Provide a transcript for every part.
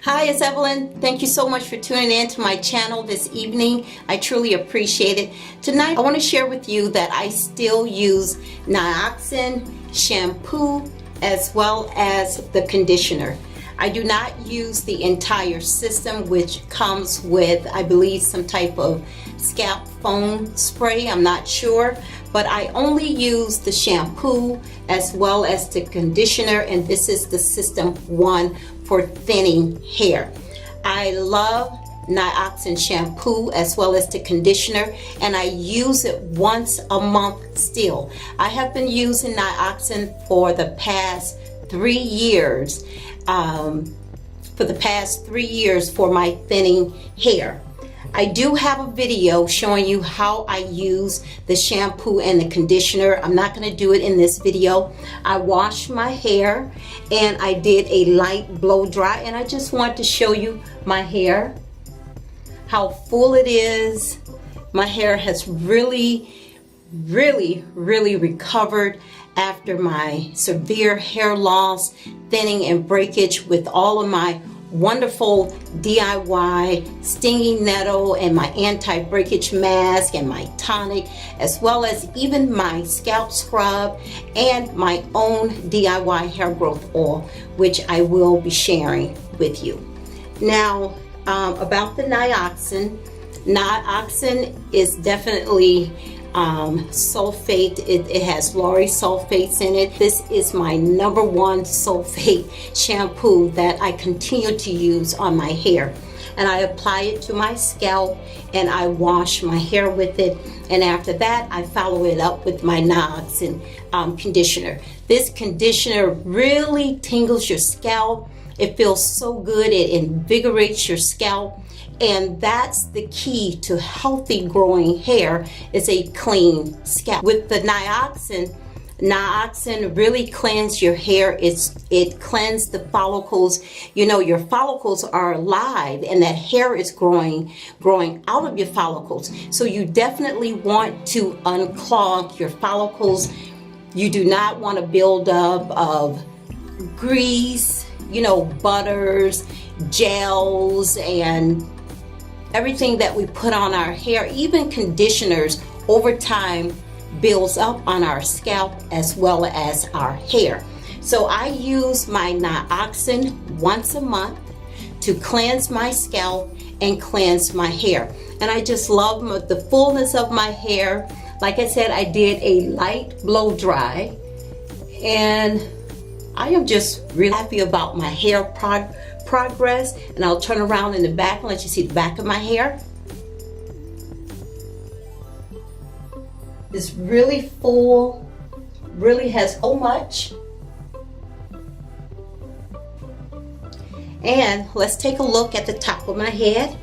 Hi, it's Evelyn. Thank you so much for tuning in to my channel this evening. I truly appreciate it. Tonight, I want to share with you that I still use Nioxin shampoo as well as the conditioner. I do not use the entire system, which comes with, I believe, some type of scalp foam spray. I'm not sure, but I only use the shampoo as well as the conditioner, and this is the System 1 for thinning hair. I love Nioxin shampoo as well as the conditioner, and I use it once a month still. I have been using Nioxin for the past 3 years. For my thinning hair. I do have a video showing you how I use the shampoo and the conditioner. I'm not going to do it in this video. I washed my hair and I did a light blow dry, and I just want to show you my hair, how full it is. My hair has really recovered after my severe hair loss, thinning, and breakage with all of my wonderful DIY stinging nettle and my anti-breakage mask and my tonic, as well as even my scalp scrub and my own DIY hair growth oil, which I will be sharing with you. Now, about the Nioxin. Nioxin is definitely sulfate. It has laurate sulfates in it. This is my #1 sulfate shampoo that I continue to use on my hair, and I apply it to my scalp and I wash my hair with it, and after that I follow it up with my Nioxin conditioner. This conditioner really tingles your scalp. It feels so good. It invigorates your scalp. And that's the key to healthy growing hair, is a clean scalp. With the Nioxin really cleanses your hair. It cleanses the follicles. You know, your follicles are alive and that hair is growing out of your follicles. So you definitely want to unclog your follicles. You do not want a buildup of grease, you know, butters, gels, and everything that we put on our hair. Even conditioners over time builds up on our scalp as well as our hair. So I use my Nioxin once a month to cleanse my scalp and cleanse my hair. And I just love the fullness of my hair. Like I said, I did a light blow dry, and I am just really happy about my hair progress. And I'll turn around in the back and let you see the back of my hair. It's really full, really has so much. And let's take a look at the top of my head.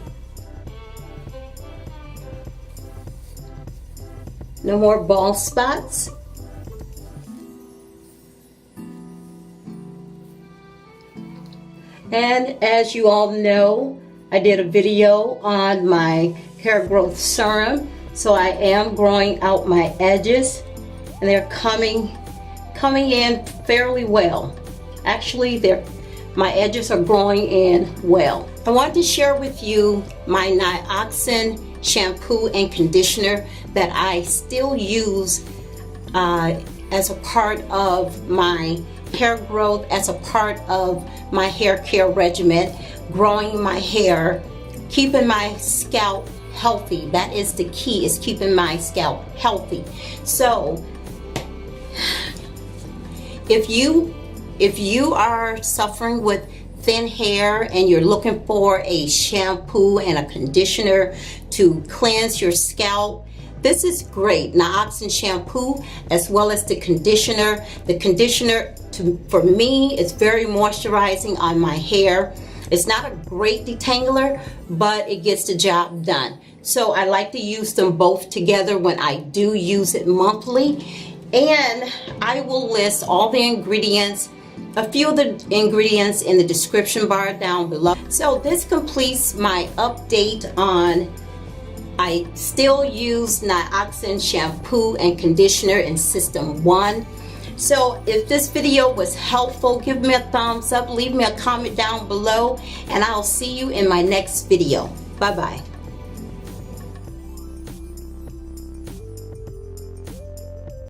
No more bald spots. And as you all know, I did a video on my hair growth serum. So I am growing out my edges, and they're coming in fairly well. Actually, my edges are growing in well. I want to share with you my Nioxin shampoo and conditioner that I still use as a part of my hair growth, as a part of my hair care regimen, growing my hair, keeping my scalp healthy. That is the key, is keeping my scalp healthy. So if you are suffering with thin hair and you're looking for a shampoo and a conditioner to cleanse your scalp, this is great. Nioxin shampoo as well as the conditioner. The conditioner, for me, is very moisturizing on my hair. It's not a great detangler, but it gets the job done. So I like to use them both together when I do use it monthly. And I will list all the ingredients, a few of the ingredients, in the description bar down below. So this completes my update on, I still use Nioxin shampoo and conditioner in System 1. So if this video was helpful, give me a thumbs up, leave me a comment down below, and I'll see you in my next video. Bye-bye.